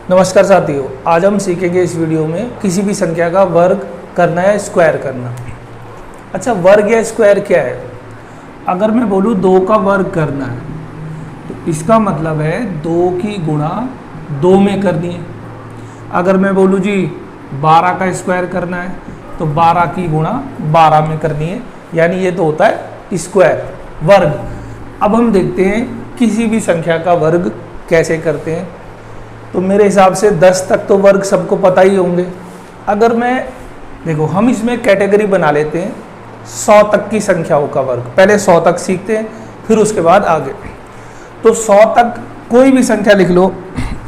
नमस्कार साथियों, आज हम सीखेंगे इस वीडियो में किसी भी संख्या का वर्ग करना है, स्क्वायर करना। अच्छा, वर्ग या स्क्वायर क्या है? अगर मैं बोलूँ 2 का वर्ग करना है तो इसका मतलब है 2 की गुणा 2 में करनी है। अगर मैं बोलूँ जी 12 का स्क्वायर करना है तो 12 की गुणा 12 में करनी है, यानी ये तो होता है स्क्वायर, वर्ग। अब हम देखते हैं किसी भी संख्या का वर्ग कैसे करते हैं। तो मेरे हिसाब से 10 तक तो वर्ग सबको पता ही होंगे। अगर मैं देखो, हम इसमें कैटेगरी बना लेते हैं 100 तक की संख्याओं का वर्ग। पहले 100 तक सीखते हैं, फिर उसके बाद आगे। तो 100 तक कोई भी संख्या लिख लो।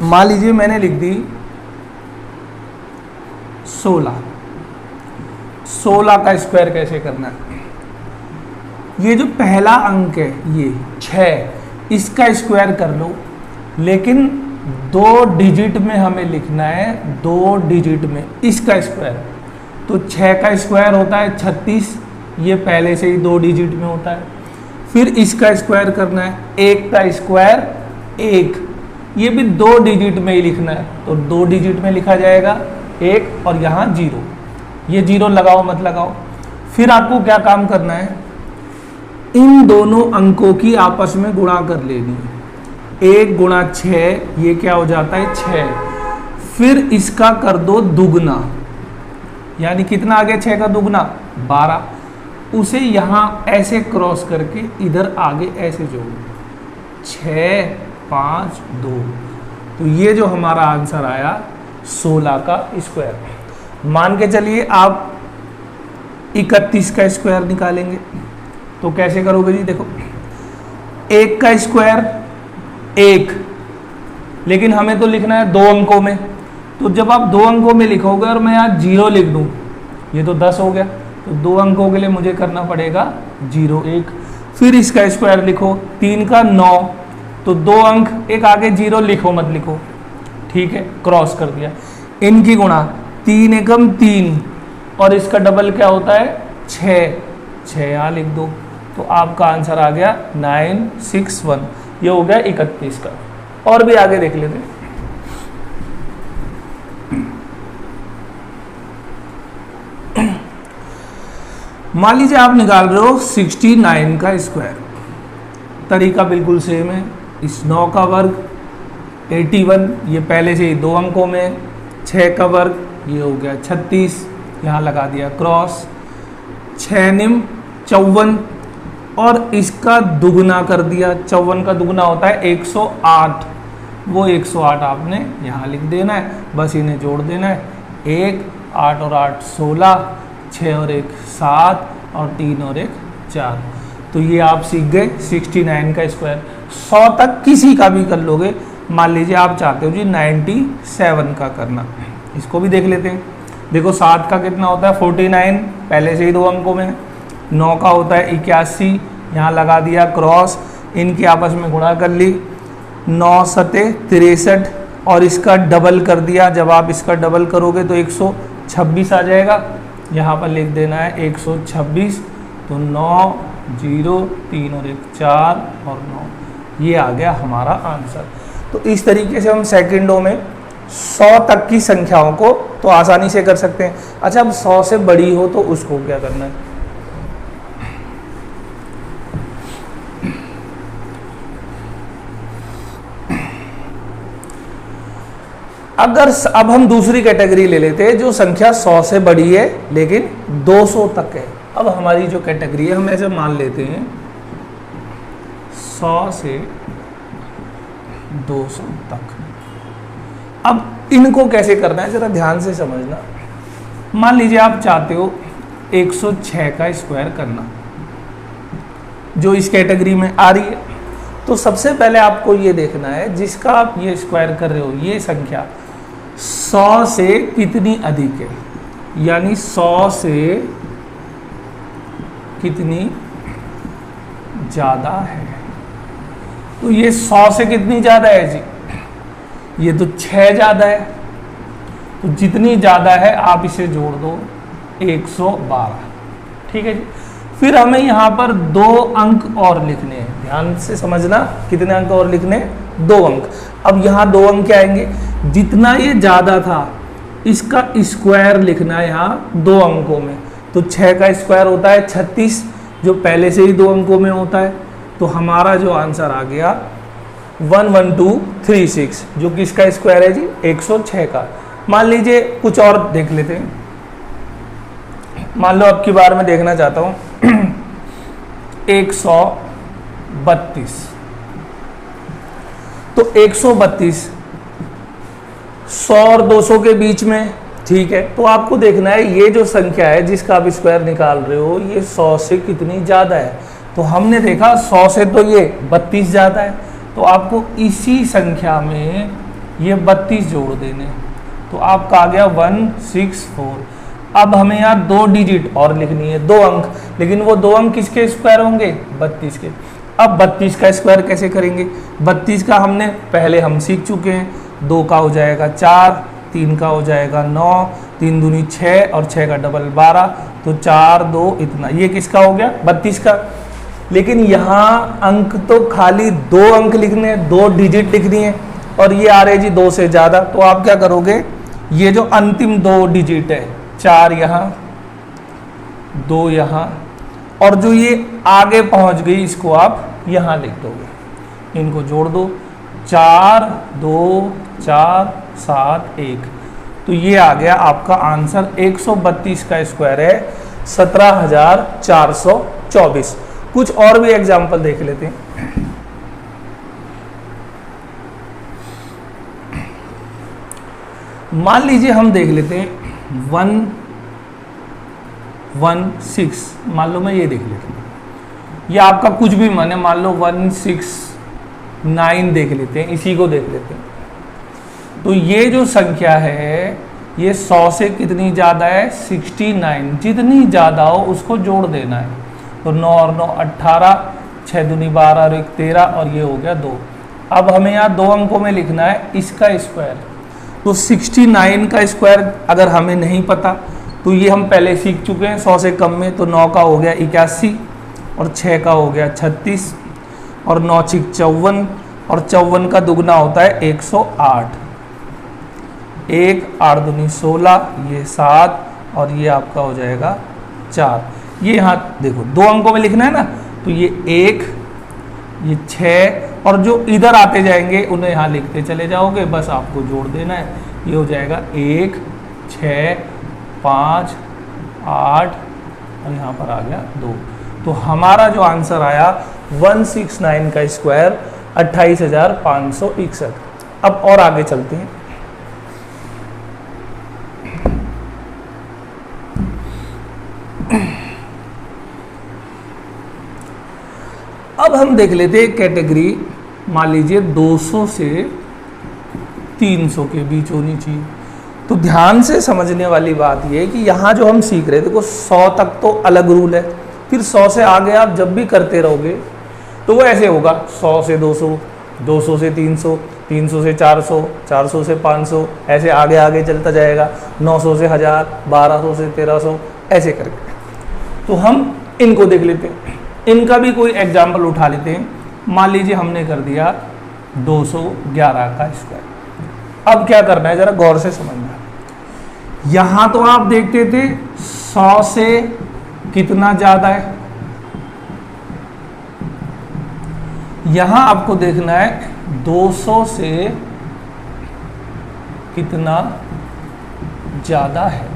मान लीजिए मैंने लिख दी 16। 16 का स्क्वायर कैसे करना है? ये जो पहला अंक है ये 6, इसका स्क्वायर कर लो, लेकिन 2 डिजिट में हमें लिखना है, 2 डिजिट में इसका स्क्वायर। तो 6 का स्क्वायर होता है 36, ये पहले से ही 2 डिजिट में होता है। फिर इसका स्क्वायर करना है, 1 का स्क्वायर 1, ये भी 2 डिजिट में ही लिखना है। तो 2 डिजिट में लिखा जाएगा 1 और यहाँ 0। ये 0 लगाओ मत लगाओ। फिर आपको क्या काम करना है, इन दोनों अंकों की आपस में गुणा कर लेनी है। 1 गुणा 6, ये क्या हो जाता है 6। फिर इसका कर दो दुगना, यानी कितना आ गया 6 का दुगना 12। उसे यहाँ ऐसे क्रॉस करके इधर आगे ऐसे जोड़ो, 6 5 2। तो ये जो हमारा आंसर आया 16 का स्क्वायर। मान के चलिए आप 31 का स्क्वायर निकालेंगे तो कैसे करोगे जी? देखो, 1 का स्क्वायर 1, लेकिन हमें तो लिखना है 2 अंकों में। तो जब आप 2 अंकों में लिखोगे और मैं यहाँ 0 लिख दूँ, ये तो 10 हो गया। तो 2 अंकों के लिए मुझे करना पड़ेगा 0 1। फिर इसका स्क्वायर लिखो, 3 का 9, तो 2 अंक एक आगे 0 लिखो मत लिखो, ठीक है, क्रॉस कर दिया। इनकी गुणा 3 एकम 3, और इसका डबल क्या होता है 6 यहाँ लिख दो। तो आपका आंसर आ गया 961। ये हो गया 31 का। और भी आगे देख लेते हैं। मान लीजिए आप निकाल रहे हो 69 का स्क्वायर। तरीका बिल्कुल सेम है। इस 9 का वर्ग 81, ये पहले से ही 2 अंकों में। 6 का वर्ग ये हो गया 36, यहाँ लगा दिया क्रॉस। 6 निम 54, और इसका दुगना कर दिया। 54 का दुगना होता है 108, वो 108 आपने यहाँ लिख देना है, बस इन्हें जोड़ देना है। 1 8 और 8 16, 6 और 1 7, और 3 और 1 4। तो ये आप सीख गए 69 का स्क्वायर। 100 तक किसी का भी कर लोगे। मान लीजिए आप चाहते हो जी 97 का करना, इसको भी देख लेते हैं। देखो 7 का कितना होता है 49, पहले से ही 2 अंकों में। 9 का होता है 81, यहाँ लगा दिया क्रॉस, इनकी आपस में गुणा कर ली। 9 सते 63, और इसका डबल कर दिया। जब आप इसका डबल करोगे तो 126 आ जाएगा, यहाँ पर लिख देना है 126। तो 9 0 3 और 1 4 और 9, ये आ गया हमारा आंसर। तो इस तरीके से हम सेकंडों में 100 तक की संख्याओं को तो आसानी से कर सकते हैं। अच्छा, अब 100 से बड़ी हो तो उसको क्या करना है? अगर अब हम दूसरी कैटेगरी ले लेते हैं जो संख्या 100 से बड़ी है लेकिन 200 तक है। अब हमारी जो कैटेगरी है, हम ऐसे मान लेते हैं 100 से 200 तक। अब इनको कैसे करना है जरा ध्यान से समझना। मान लीजिए आप चाहते हो 106 का स्क्वायर करना, जो इस कैटेगरी में आ रही है। तो सबसे पहले आपको ये देखना है जिसका आप ये स्क्वायर कर रहे हो, ये संख्या 100 से कितनी अधिक है, यानी 100 से कितनी ज़्यादा है। तो ये 100 से कितनी ज़्यादा है जी? ये तो 6 ज़्यादा है। तो जितनी ज़्यादा है आप इसे जोड़ दो 112, ठीक है जी। फिर हमें यहाँ पर 2 अंक और लिखने हैं, ध्यान से समझना, कितने अंक और लिखने हैं, 2 अंक। अब यहाँ 2 अंक क्या आएंगे, जितना ये ज़्यादा था इसका स्क्वायर लिखना है यहाँ 2 अंकों में। तो 6 का स्क्वायर होता है 36, जो पहले से ही 2 अंकों में होता है। तो हमारा जो आंसर आ गया 11236, जो कि इसका स्क्वायर है जी 106 का। मान लीजिए कुछ और देख लेते हैं, मान लो अब की बार मैं देखना चाहता हूँ 132। तो 132 100 और 200 के बीच में, ठीक है। तो आपको देखना है ये जो संख्या है जिसका आप स्क्वायर निकाल रहे हो ये 100 से कितनी ज़्यादा है। तो हमने देखा 100 से तो ये 32 ज़्यादा है, तो आपको इसी संख्या में ये 32 जोड़ देने। तो आपका आ गया 164। अब हमें यहाँ 2 डिजिट और लिखनी है, 2 अंक, लेकिन वो 2 अंक किसके स्क्वायर होंगे, 32 के। अब 32 का स्क्वायर कैसे करेंगे, 32 का हमने पहले हम सीख चुके हैं। 2 का हो जाएगा 4, 3 का हो जाएगा 9, 3 दूनी 6 और 6 का डबल 12, तो 4 2 इतना, ये किसका हो गया, 32 का। लेकिन यहाँ अंक तो खाली 2 अंक लिखने हैं, 2 डिजिट लिखनी है, और ये आ रहे जी 2 से ज़्यादा। तो आप क्या करोगे, ये जो अंतिम 2 डिजिट है, 4 यहाँ 2 यहाँ, और जो ये आगे पहुँच गई इसको आप यहाँ लिख दोगे, इनको जोड़ दो, 4 2 4 7 1। तो ये आ गया आपका आंसर, 132 का स्क्वायर है 17424। कुछ और भी एग्जाम्पल देख लेते हैं। मान लीजिए हम देख लेते हैं 116, मान लो मैं ये देख लेता हूँ, ये आपका कुछ भी मन है, मान लो 169 देख लेते हैं, इसी को देख लेते हैं। तो ये जो संख्या है ये 100 से कितनी ज़्यादा है, 69, जितनी ज़्यादा हो उसको जोड़ देना है। तो 9 और 9 18, 6 दूनी 12 और 1 13, और ये हो गया 2। अब हमें यहाँ 2 अंकों में लिखना है इसका स्क्वायर। तो 69 का स्क्वायर अगर हमें नहीं पता तो ये हम पहले सीख चुके हैं 100 से कम में। तो 9 का हो गया 81, और 6 का हो गया 36, और 9 6 54, और 54 का दुगना होता है 108। 1 8 दूनी 16, ये 7, और ये आपका हो जाएगा 4। ये यहाँ देखो 2 अंकों में लिखना है ना, तो ये 1, ये 6, और जो इधर आते जाएंगे उन्हें यहाँ लिखते चले जाओगे, बस आपको जोड़ देना है। ये हो जाएगा 1 6 5 8, और यहाँ पर आ गया 2। तो हमारा जो आंसर आया 169 का स्क्वायर 28,561। अब और आगे चलते हैं। अब हम देख लेते हैं कैटेगरी, मान लीजिए 200 से 300 के बीच होनी चाहिए। तो ध्यान से समझने वाली बात यह है कि यहाँ जो हम सीख रहे थे, देखो 100 तक तो अलग रूल है, फिर 100 से आगे आप जब भी करते रहोगे तो वो ऐसे होगा, 100 से 200, 200 से 300, 300 से 400, 400 से 500, ऐसे आगे आगे चलता जाएगा, 900 से 1000, 1200 से 1300, ऐसे करके। तो हम इनको देख लेते हैं, इनका भी कोई एग्जाम्पल उठा लेते हैं। मान लीजिए हमने कर दिया 211 का स्क्वायर। अब क्या करना है, जरा गौर से समझना। यहां तो आप देखते थे 100 से कितना ज्यादा है, यहां आपको देखना है 200 से कितना ज्यादा है।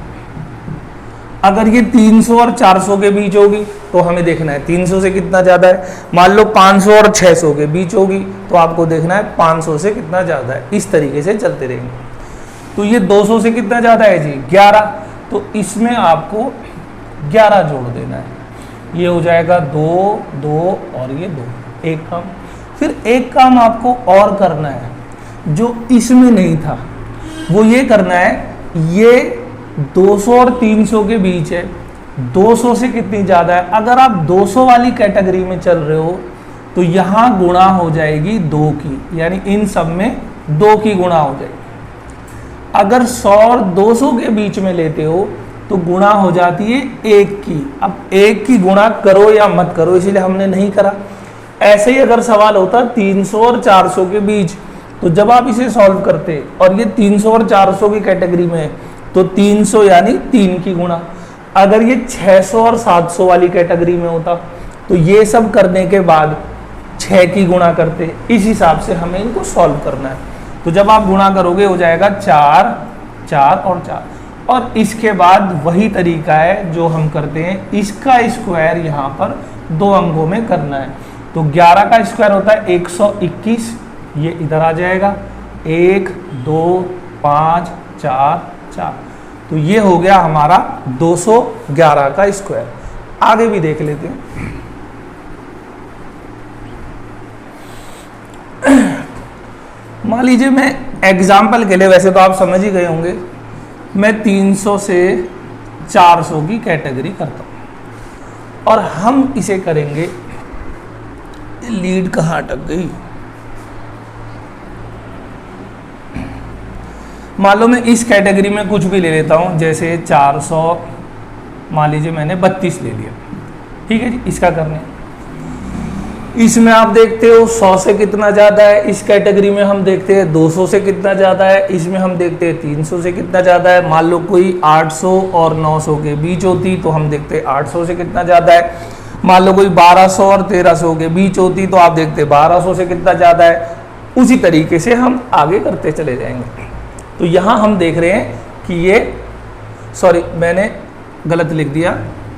अगर ये 300 और 400 के बीच होगी तो हमें देखना है 300 से कितना ज़्यादा है। मान लो 500 और 600 के बीच होगी तो आपको देखना है 500 से कितना ज़्यादा है। इस तरीके से चलते रहेंगे। तो ये 200 से कितना ज़्यादा है जी, 11, तो इसमें आपको 11 जोड़ देना है। ये हो जाएगा 2 2 और ये 2, एक काम। फिर एक काम आपको और करना है जो इसमें नहीं था, वो ये करना है, ये 200 और 300 के बीच है, 200 से कितनी ज़्यादा है। अगर आप 200 वाली कैटेगरी में चल रहे हो तो यहाँ गुणा हो जाएगी 2 की, यानी इन सब में 2 की गुणा हो जाएगी। अगर 100 और 200 के बीच में लेते हो तो तो गुणा हो जाती है 1 की। अब 1 की गुणा करो या मत करो, इसीलिए हमने नहीं करा। ऐसे ही अगर सवाल होता 300 और 400 के बीच, तो जब आप इसे सॉल्व करते और ये 300 और 400 की कैटेगरी में है, तो 300 यानी 3 की गुणा। अगर ये 600 और 700 वाली कैटेगरी में होता, तो ये सब करने के बाद 6 की गुणा करते। इस हिसाब से हमें इनको सॉल्व करना है। तो जब आप गुणा करोगे हो जाएगा 4, 4 और 4। और इसके बाद वही तरीका है जो हम करते हैं, इसका स्क्वायर यहाँ पर 2 अंकों में करना है। तो 11 का स्क्वायर होता है 121, ये इधर आ जाएगा 1, 2, 5, 4, 4। तो ये हो गया हमारा 211 का स्क्वायर। आगे भी देख लेते हैं। मान लीजिए मैं एग्जाम्पल के लिए, वैसे तो आप समझ ही गए होंगे, मैं 300 से 400 की कैटेगरी करता हूं और हम इसे करेंगे। लीड कहाँ अटक गई? मान लो मैं इस कैटेगरी में कुछ भी ले लेता हूं, जैसे 400, मान लीजिए मैंने 32 ले लिया, ठीक है जी। इसका करने इसमें आप देखते हो 100 से कितना ज़्यादा है, इस कैटेगरी में हम देखते हैं 200 से कितना ज़्यादा है, इसमें हम देखते हैं 300 से कितना ज़्यादा है। मान लो कोई 800 और 900 के बीच होती तो हम देखते हैं 800 से कितना ज़्यादा है। मान लो कोई 1200 और 1300 के बीच होती तो आप देखते हैं 1200 से कितना ज़्यादा है। उसी तरीके से हम आगे करते चले जाएंगे। तो यहाँ हम देख रहे हैं कि ये, सॉरी मैंने गलत लिख दिया,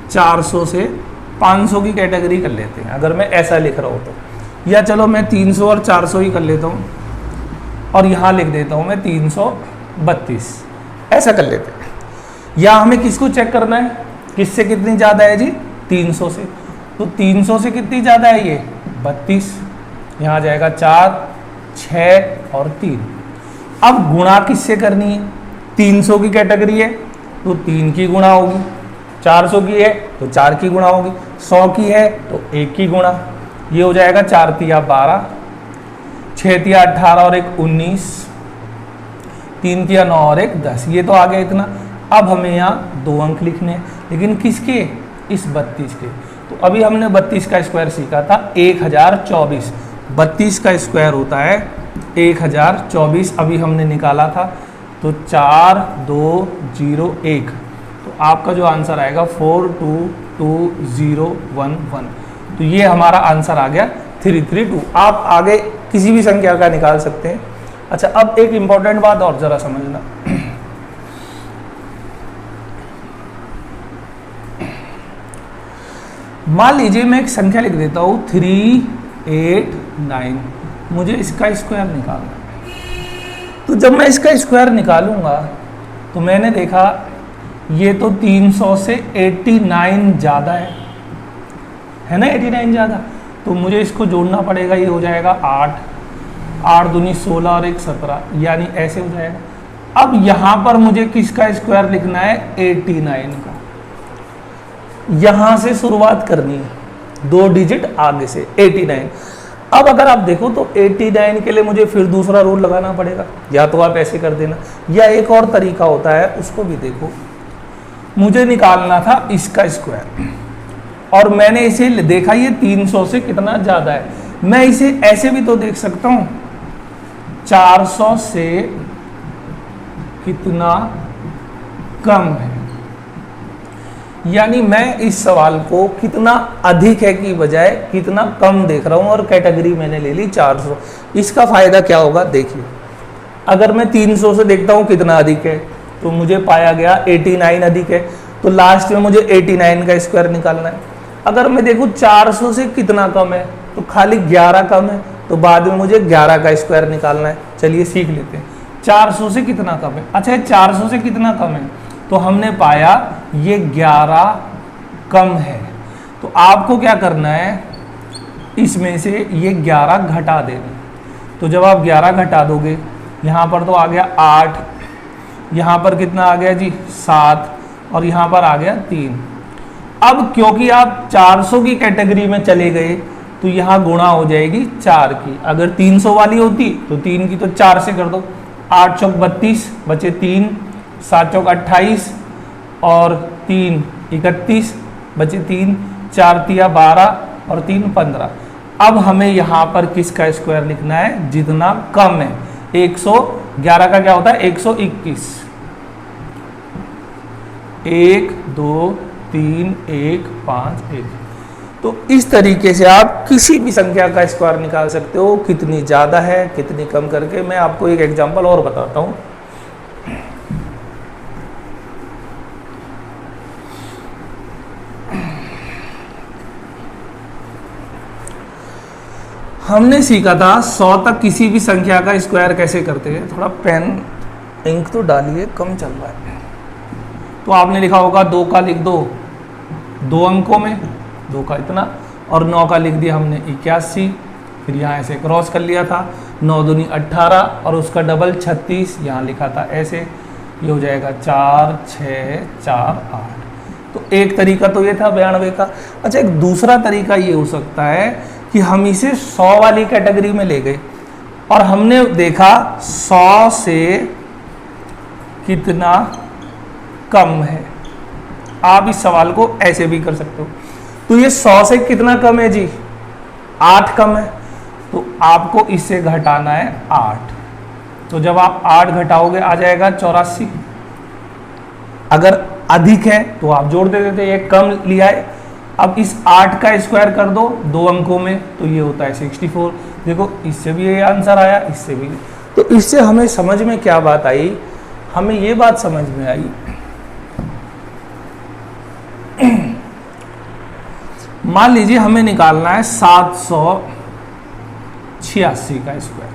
400 से 500 की कैटेगरी कर लेते हैं अगर मैं ऐसा लिख रहा हूँ तो। या चलो मैं 300 और 400 ही कर लेता हूँ और यहाँ लिख देता हूँ मैं 332, ऐसा कर लेते हैं। या हमें किसको चेक करना है, किससे कितनी ज़्यादा है जी? 300 से। तो 300 से कितनी ज़्यादा है ये? 32। यहाँ जाएगा 4, 6 और 3। अब गुणा किससे करनी है? 300 की कैटेगरी है तो 3 की गुणा होगी, 400 की है तो 4 की गुणा होगी, 100 की है तो 1 की गुणा। ये हो जाएगा 4 तिया 12, 6 तिया 18 और 1 19, 3 तिया 9 और 1 10। ये तो आ गया इतना। अब हमें यहाँ 2 अंक लिखने हैं, लेकिन किसके? इस 32 के। तो अभी हमने 32 का स्क्वायर सीखा था 1024। 32 का स्क्वायर होता है 1024, अभी हमने निकाला था। तो 42001। तो आपका जो आंसर आएगा 422011। तो ये हमारा आंसर आ गया 332। आप आगे किसी भी संख्या का निकाल सकते हैं। अच्छा, अब एक इंपॉर्टेंट बात और जरा समझना। मान लीजिए मैं एक संख्या लिख देता हूं 389, मुझे इसका स्क्वायर निकालना है। तो जब मैं इसका स्क्वायर निकालूंगा तो मैंने देखा ये तो 300 से 89 ज़्यादा है ना, 89 ज़्यादा। तो मुझे इसको जोड़ना पड़ेगा, ये हो जाएगा 8, 8 दूनी 16 और 1 17, यानी ऐसे हो जाएगा। अब यहाँ पर मुझे किसका स्क्वायर लिखना है? 89 का। यहाँ से शुरुआत करनी है, 2 डिजिट आगे से 89। अब अगर आप देखो तो 89 के लिए मुझे फिर दूसरा रूल लगाना पड़ेगा, या तो आप ऐसे कर देना, या एक और तरीका होता है, उसको भी देखो। मुझे निकालना था इसका स्क्वायर और मैंने इसे देखा ये 300 से कितना ज़्यादा है। मैं इसे ऐसे भी तो देख सकता हूँ, 400 से कितना कम है। यानी मैं इस सवाल को कितना अधिक है की बजाय कितना कम देख रहा हूं और कैटेगरी मैंने ले ली 400। इसका फायदा क्या होगा देखिए, अगर मैं 300 से देखता हूं कितना अधिक है तो मुझे पाया गया 89 अधिक है, तो लास्ट में मुझे 89 का स्क्वायर निकालना है। अगर मैं देखूं 400 से कितना कम है तो खाली 11 कम है, तो बाद में मुझे 11 का स्क्वायर निकालना है। चलिए सीख लेते हैं 400 से कितना कम है। अच्छा, 400 से कितना कम है तो हमने पाया ये 11 कम है। तो आपको क्या करना है, इसमें से ये 11 घटा देना। तो जब आप 11 घटा दोगे, यहाँ पर तो आ गया 8, यहाँ पर कितना आ गया जी 7, और यहाँ पर आ गया 3। अब क्योंकि आप 400 की कैटेगरी में चले गए तो यहाँ गुणा हो जाएगी 4 की। अगर 300 वाली होती तो 3 की, तो 4 से कर दो। 8 चौक 32 बचे 3, 7 चौक 28, और 3 31, बचे 3, 4 तिया 12 और 3 15। अब हमें यहाँ पर किसका स्क्वायर लिखना है, जितना कम है। 111 का क्या होता है, 121। 1 2 3 1 5 1। तो इस तरीके से आप किसी भी संख्या का स्क्वायर निकाल सकते हो, कितनी ज़्यादा है कितनी कम करके। मैं आपको एक एग्जांपल और बताता हूँ। हमने सीखा था 100 तक किसी भी संख्या का स्क्वायर कैसे करते हैं। थोड़ा पेन इंक तो डालिए, कम चल रहा है। तो आपने लिखा होगा 2 का लिख दो 2 अंकों में, 2 का इतना, और 9 का लिख दिया हमने 81। फिर यहाँ ऐसे क्रॉस कर लिया था, 9 दूनी 18 और उसका डबल 36 यहाँ लिखा था ऐसे। ये हो जाएगा 4 6 4 8। तो एक तरीका तो ये था 92 का। अच्छा, एक दूसरा तरीका ये हो सकता है कि हम इसे 100 वाली कैटेगरी में ले गए और हमने देखा 100 से कितना कम है। आप इस सवाल को ऐसे भी कर सकते हो। तो ये 100 से कितना कम है जी, 8 कम है। तो आपको इससे घटाना है 8। तो जब आप 8 घटाओगे आ जाएगा 84। अगर अधिक है तो आप जोड़ दे देते, ये कम लिया है। अब इस 8 का स्क्वायर कर दो 2 अंकों में, तो ये होता है 64। देखो इससे भी ये आंसर आया, इससे भी। तो इससे हमें समझ में क्या बात आई, हमें ये बात समझ में आई मान लीजिए हमें निकालना है 786 का स्क्वायर।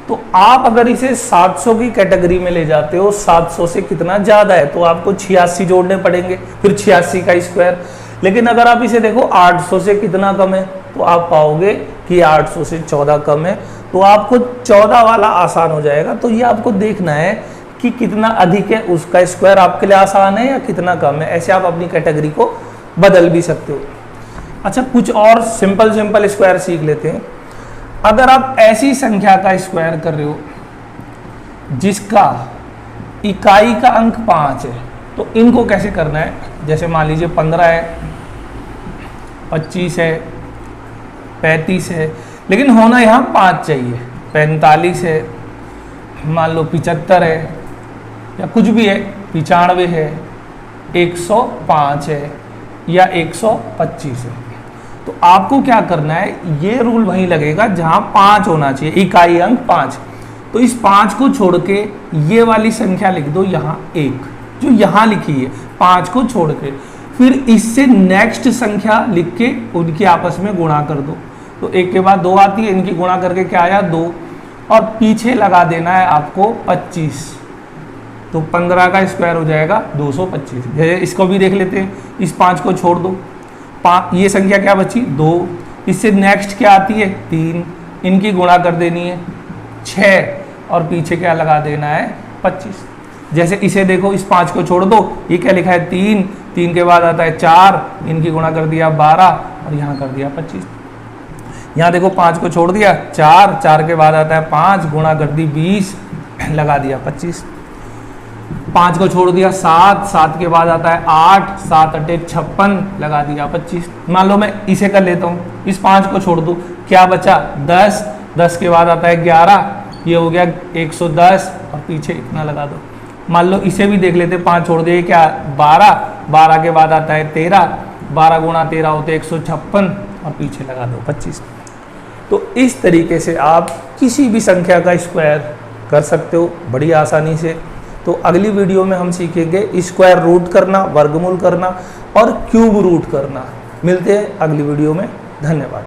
तो आप अगर इसे 700 की कैटेगरी में ले जाते हो, 700 से कितना ज्यादा है तो आपको 86 जोड़ने पड़ेंगे, फिर 86 का स्क्वायर। लेकिन अगर आप इसे देखो 800 से कितना कम है तो आप पाओगे कि 800 से 14 कम है। तो आपको 14 वाला आसान हो जाएगा। तो ये आपको देखना है कि कितना अधिक है, उसका स्क्वायर आपके लिए आसान है या कितना कम है। ऐसे आप अपनी कैटेगरी को बदल भी सकते हो। अच्छा, कुछ और सिंपल स्क्वायर सीख लेते हैं। अगर आप ऐसी संख्या का स्क्वायर कर रहे हो जिसका इकाई का अंक 5 है, तो इनको कैसे करना है। जैसे मान लीजिए 15 है, 25 है, 35 है, लेकिन होना यहाँ 5 चाहिए। 45 है, मान लो 75 है, या कुछ भी है, 95 है, 105 है या 125 है। तो आपको क्या करना है, ये रूल वहीं लगेगा जहां 5 होना चाहिए, इकाई अंक 5। तो इस 5 को छोड़ के ये वाली संख्या लिख दो यहाँ 1, जो यहाँ लिखी है 5 को छोड़ के। फिर इससे नेक्स्ट संख्या लिख के उनकी आपस में गुणा कर दो। तो 1 के बाद 2 आती है, इनकी गुणा करके क्या आया 2, और पीछे लगा देना है आपको 25। तो 15 का स्क्वायर हो जाएगा 225। इसको भी देख लेते हैं। इस 5 को छोड़ दो, ये संख्या क्या बची 2, इससे नेक्स्ट क्या आती है 3, इनकी गुणा कर देनी है 6 और पीछे क्या लगा देना है 25। जैसे इसे देखो, इस 5 को छोड़ दो, ये क्या लिखा है 3, 3 के बाद आता है 4, इनकी गुणा कर दिया 12 और यहाँ कर दिया 25। यहाँ देखो 5 को छोड़ दिया 4, 4 के बाद आता है 5, गुणा कर दी 20, लगा दिया 25। 5 को छोड़ दिया 7, 7 के बाद आता है 8, 7 अटे 56, लगा दिया 25। मान लो मैं इसे कर लेता हूँ, इस 5 को छोड़ दूँ, क्या बचा 10, 10 के बाद आता है 11, ये हो गया 110 और पीछे इतना लगा दो। मान लो इसे भी देख लेते, 5 छोड़ दिए क्या 12, 12 के बाद आता है 13, 12 गुणा 13 होते 156 और पीछे लगा दो 25। तो इस तरीके से आप किसी भी संख्या का स्क्वायर कर सकते हो बड़ी आसानी से। तो अगली वीडियो में हम सीखेंगे स्क्वायर रूट करना, वर्गमूल करना और क्यूब रूट करना। मिलते हैं अगली वीडियो में। धन्यवाद।